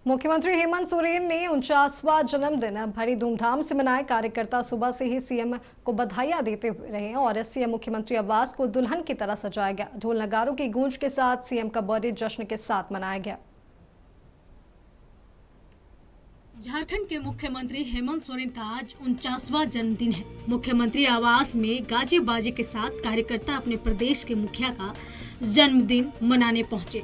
मुख्यमंत्री हेमंत सोरेन ने 49वां जन्मदिन बड़ी धूमधाम से मनाया। कार्यकर्ता सुबह से ही सीएम को बधाइयां देते हुए रहे और सीएम मुख्यमंत्री आवास को दुल्हन की तरह सजाया गया। ढोल नगारों की गूंज के साथ सीएम का बर्थडे जश्न के साथ मनाया गया। झारखंड के मुख्यमंत्री हेमंत सोरेन का आज 49वां जन्मदिन है। मुख्यमंत्री आवास में गाजे बाजे के साथ कार्यकर्ता अपने प्रदेश के मुखिया का जन्मदिन मनाने पहुंचे।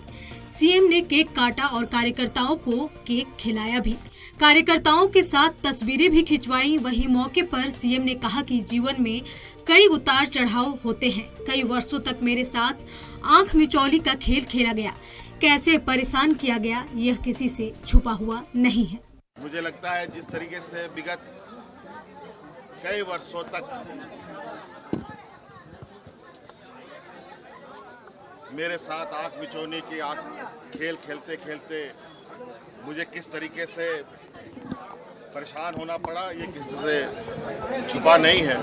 सीएम ने केक काटा और कार्यकर्ताओं को केक खिलाया भी। कार्यकर्ताओं के साथ तस्वीरें भी खिंचवाई। वहीं मौके पर सीएम ने कहा कि जीवन में कई उतार चढ़ाव होते हैं। कई वर्षों तक मेरे साथ आंख मिचौली का खेल खेला गया। कैसे परेशान किया गया यह किसी से छुपा हुआ नहीं है। मुझे लगता है जिस तरीके से विगत कई वर्षों तक मेरे साथ आंख मिचौनी की खेल खेलते खेलते मुझे किस तरीके से परेशान होना पड़ा, ये किसी से छुपा नहीं है।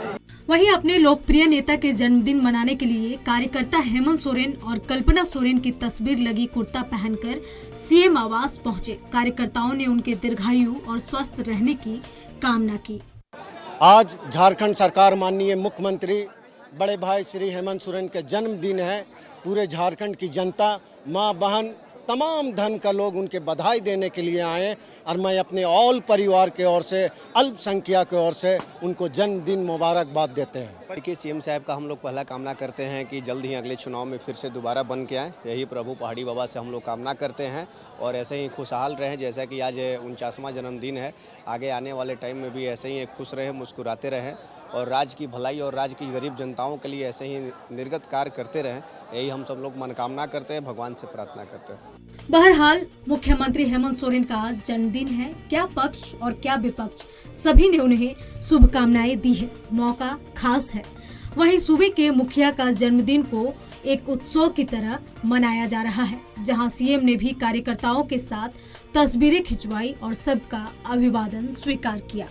वहीं अपने लोकप्रिय नेता के जन्मदिन मनाने के लिए कार्यकर्ता हेमंत सोरेन और कल्पना सोरेन की तस्वीर लगी कुर्ता पहनकर सीएम आवास पहुंचे। कार्यकर्ताओं ने उनके दीर्घायु और स्वस्थ रहने की कामना की। आज झारखंड सरकार माननीय मुख्यमंत्री बड़े भाई श्री हेमंत सोरेन के जन्मदिन है। पूरे झारखंड की जनता, माँ बहन, तमाम धर्म का लोग उनके बधाई देने के लिए आए और मैं अपने ऑल परिवार के ओर से, अल्पसंख्यक की ओर से उनको जन्मदिन मुबारकबाद देते हैं। देखिए, सीएम साहब का हम लोग पहला कामना करते हैं कि जल्द ही अगले चुनाव में फिर से दोबारा बन के आए। यही प्रभु पहाड़ी बाबा से हम लोग कामना करते हैं और ऐसे ही खुशहाल रहें। जैसा कि आज 49वां जन्मदिन है, आगे आने वाले टाइम में भी ऐसे ही खुश रहें, मुस्कुराते रहें और राज्य की भलाई और राज्य की गरीब जनताओं के लिए ऐसे ही निर्गत कार्य करते रहें। यही हम सब लोग मनोकामना करते हैं, भगवान से प्रार्थना करते हैं। बहरहाल मुख्यमंत्री हेमंत सोरेन का आज जन्मदिन है। क्या पक्ष और क्या विपक्ष, सभी ने उन्हें शुभकामनाएं दी है। मौका खास है। वहीं सूबे के मुखिया का जन्मदिन को एक उत्सव की तरह मनाया जा रहा है, जहां सीएम ने भी कार्यकर्ताओं के साथ तस्वीरें खिंचवाई और सबका अभिवादन स्वीकार किया।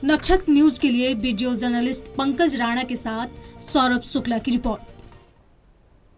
नक्षत्र न्यूज के लिए वीडियो जर्नलिस्ट पंकज राणा के साथ सौरभ शुक्ला की रिपोर्ट।